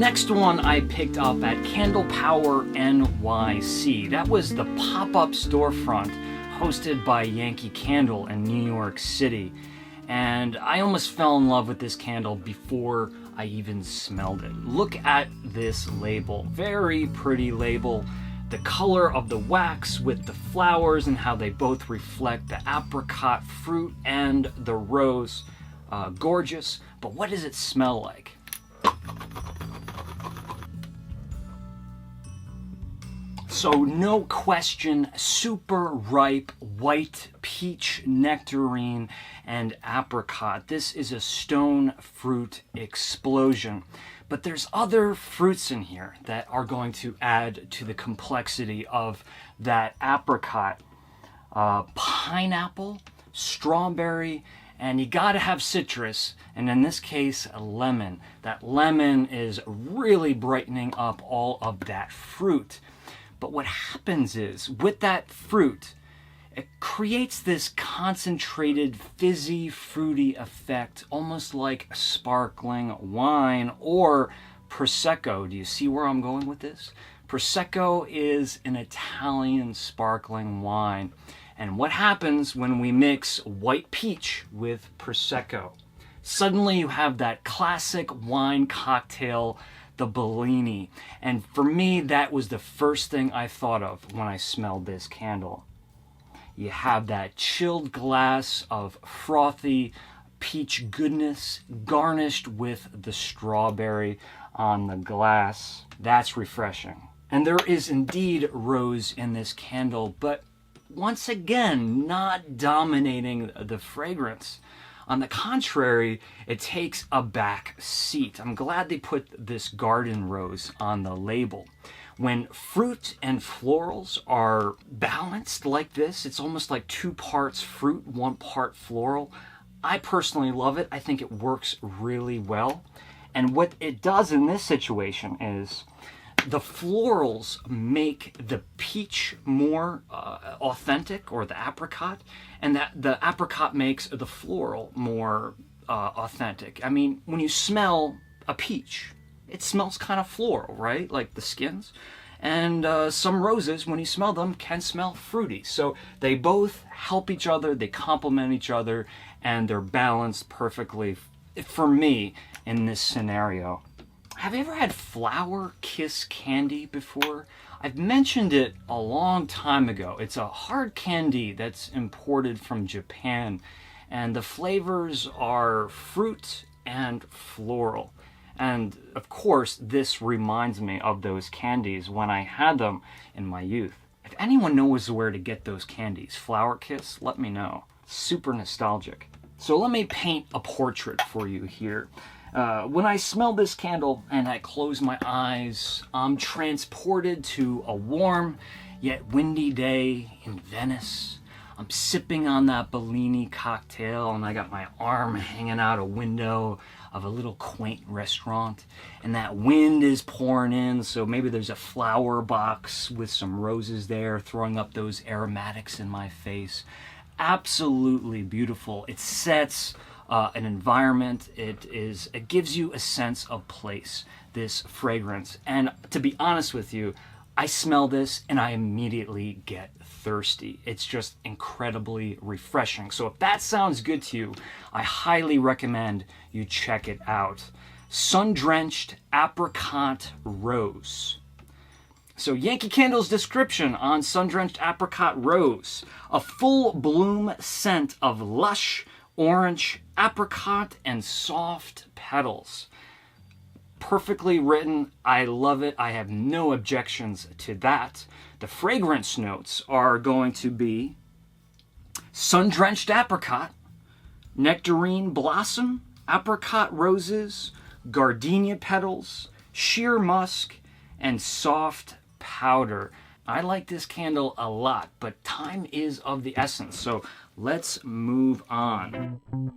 next one I picked up at Candle Power NYC. That was the pop-up storefront hosted by Yankee Candle in New York City. And I almost fell in love with this candle before I even smelled it. Look at this label. Very pretty label. The color of the wax with the flowers and how they both reflect the apricot fruit and the rose. Gorgeous. But what does it smell like? So no question, super ripe white peach nectarine and apricot. This is a stone fruit explosion. But there's other fruits in here that are going to add to the complexity of that apricot. Pineapple, strawberry, and you gotta have citrus, and in this case, a lemon. That lemon is really brightening up all of that fruit. But what happens is, with that fruit, it creates this concentrated, fizzy, fruity effect, almost like sparkling wine or Prosecco. Do you see where I'm going with this? Prosecco is an Italian sparkling wine. And what happens when we mix white peach with Prosecco? Suddenly you have that classic wine cocktail, the Bellini. And for me, that was the first thing I thought of when I smelled this candle. You have that chilled glass of frothy peach goodness garnished with the strawberry on the glass. That's refreshing. And there is indeed rose in this candle, but once again, not dominating the fragrance. On the contrary, it takes a back seat. I'm glad they put this garden rose on the label. When fruit and florals are balanced like this, it's almost like 2 parts fruit, 1 part floral. I personally love it. I think it works really well. And what it does in this situation is the florals make the peach more authentic, or the apricot, and that the apricot makes the floral more authentic. I mean, when you smell a peach, it smells kind of floral, right? Like the skins. And some roses, when you smell them, can smell fruity. So they both help each other, they complement each other, and they're balanced perfectly for me in this scenario. Have you ever had flower kiss candy before? I've mentioned it a long time ago. It's a hard candy that's imported from Japan, and the flavors are fruit and floral. And of course, this reminds me of those candies when I had them in my youth. If anyone knows where to get those candies, Flower Kiss, let me know. Super nostalgic. So let me paint a portrait for you here. When I smell this candle and I close my eyes, I'm transported to a warm yet windy day in Venice. I'm sipping on that Bellini cocktail, and I got my arm hanging out a window of a little quaint restaurant, and that wind is pouring in, so maybe there's a flower box with some roses there throwing up those aromatics in my face. Absolutely beautiful. It sets an environment. It gives you a sense of place, this fragrance. And to be honest with you, I smell this and I immediately get thirsty. It's just incredibly refreshing. So if that sounds good to you, I highly recommend you check it out. Sun-Drenched Apricot Rose. So Yankee Candle's description on Sun-Drenched Apricot Rose: a full bloom scent of lush orange, apricot, and soft petals. Perfectly written. I love it. I have no objections to that. The fragrance notes are going to be sun-drenched apricot, nectarine blossom, apricot roses, gardenia petals, sheer musk, and soft powder. I like this candle a lot, but time is of the essence, so let's move on.